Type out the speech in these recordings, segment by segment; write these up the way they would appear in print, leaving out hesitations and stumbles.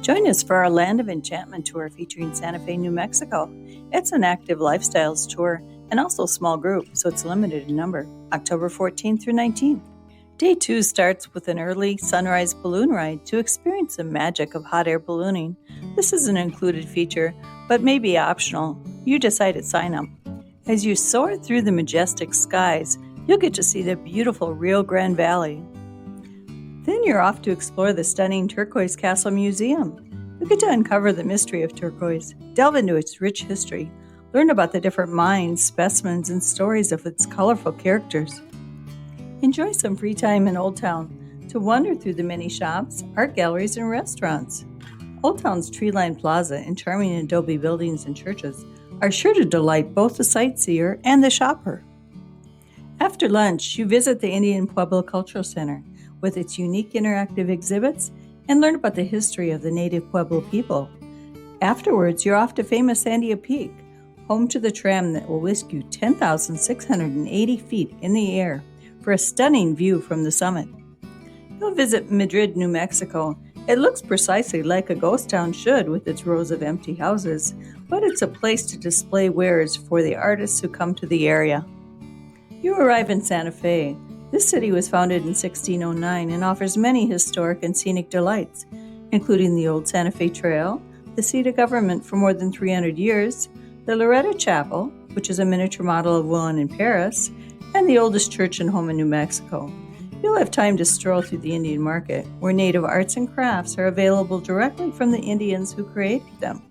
Join us for our Land of Enchantment tour featuring Santa Fe, New Mexico. It's an active lifestyles tour and also a small group, so it's limited in number, October 14th through 19th. Day 2 starts with an early sunrise balloon ride to experience the magic of hot air ballooning. This is an included feature, but may be optional. You decide at sign up. As you soar through the majestic skies, you'll get to see the beautiful Rio Grande Valley. Then you're off to explore the stunning Turquoise Castle Museum. You get to uncover the mystery of turquoise, delve into its rich history, learn about the different mines, specimens, and stories of its colorful characters. Enjoy some free time in Old Town to wander through the many shops, art galleries, and restaurants. Old Town's tree-lined plaza and charming adobe buildings and churches are sure to delight both the sightseer and the shopper. After lunch, you visit the Indian Pueblo Cultural Center with its unique interactive exhibits and learn about the history of the native Pueblo people. Afterwards, you're off to famous Sandia Peak, home to the tram that will whisk you 10,680 feet in the air for a stunning view from the summit. You'll visit Madrid, New Mexico. It looks precisely like a ghost town should with its rows of empty houses, but it's a place to display wares for the artists who come to the area. You arrive in Santa Fe. This city was founded in 1609 and offers many historic and scenic delights, including the old Santa Fe Trail, the seat of government for more than 300 years, the Loreto Chapel, which is a miniature model of one in Paris, and the oldest church and home in New Mexico. You'll have time to stroll through the Indian market, where native arts and crafts are available directly from the Indians who created them.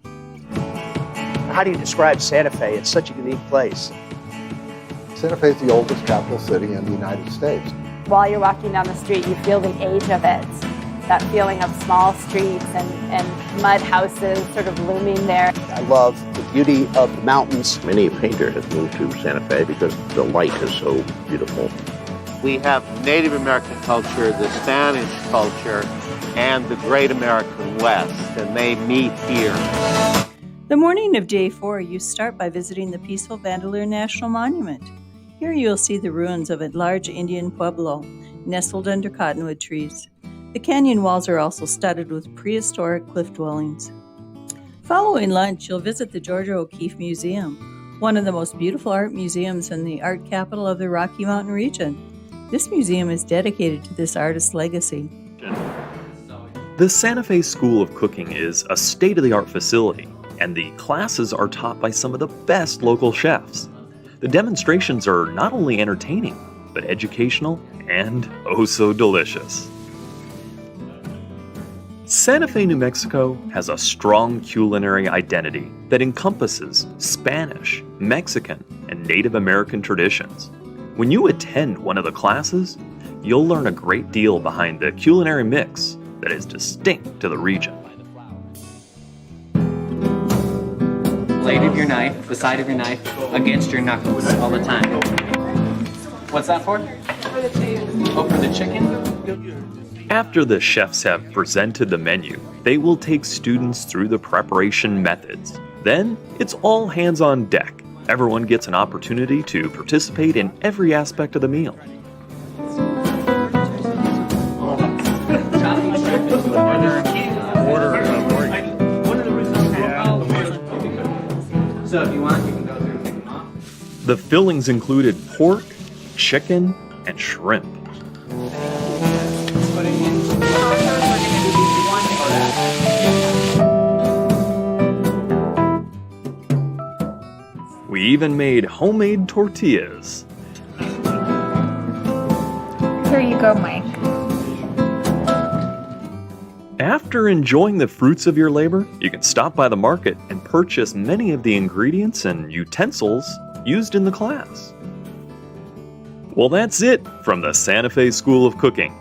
How do you describe Santa Fe? It's such a unique place. Santa Fe is the oldest capital city in the United States. While you're walking down the street, you feel the age of it. That feeling of small streets and mud houses sort of looming there. I love the beauty of the mountains. Many a painter has moved to Santa Fe because the light is so beautiful. We have Native American culture, the Spanish culture, and the Great American West, and they meet here. The morning of Day 4, you start by visiting the peaceful Bandelier National Monument. Here you'll see the ruins of a large Indian pueblo, nestled under cottonwood trees. The canyon walls are also studded with prehistoric cliff dwellings. Following lunch, you'll visit the Georgia O'Keeffe Museum, one of the most beautiful art museums in the art capital of the Rocky Mountain region. This museum is dedicated to this artist's legacy. The Santa Fe School of Cooking is a state-of-the-art facility, and the classes are taught by some of the best local chefs. The demonstrations are not only entertaining, but educational and oh so delicious. Santa Fe, New Mexico has a strong culinary identity that encompasses Spanish, Mexican, and Native American traditions. When you attend one of the classes, you'll learn a great deal behind the culinary mix that is distinct to the region. Blade of your knife, the side of your knife, against your knuckles all the time. What's that for? Oh, for the chicken? After the chefs have presented the menu, they will take students through the preparation methods. Then, it's all hands on deck. Everyone gets an opportunity to participate in every aspect of the meal. So if you want, you can go through and pick them off. The fillings included pork, chicken, and shrimp. We even made homemade tortillas. Here you go, Mike. After enjoying the fruits of your labor, you can stop by the market and purchase many of the ingredients and utensils used in the class. Well, that's it from the Santa Fe School of Cooking.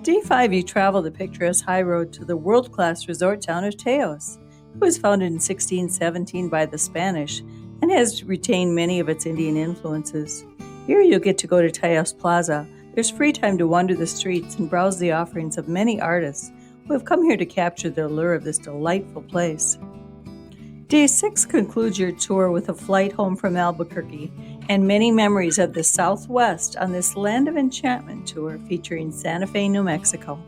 Day 5, you travel the picturesque high road to the world-class resort town of Teos. It was founded in 1617 by the Spanish and has retained many of its Indian influences. Here you'll get to go to Teos Plaza. There's free time to wander the streets and browse the offerings of many artists who have come here to capture the allure of this delightful place. Day 6 concludes your tour with a flight home from Albuquerque and many memories of the Southwest on this Land of Enchantment tour featuring Santa Fe, New Mexico.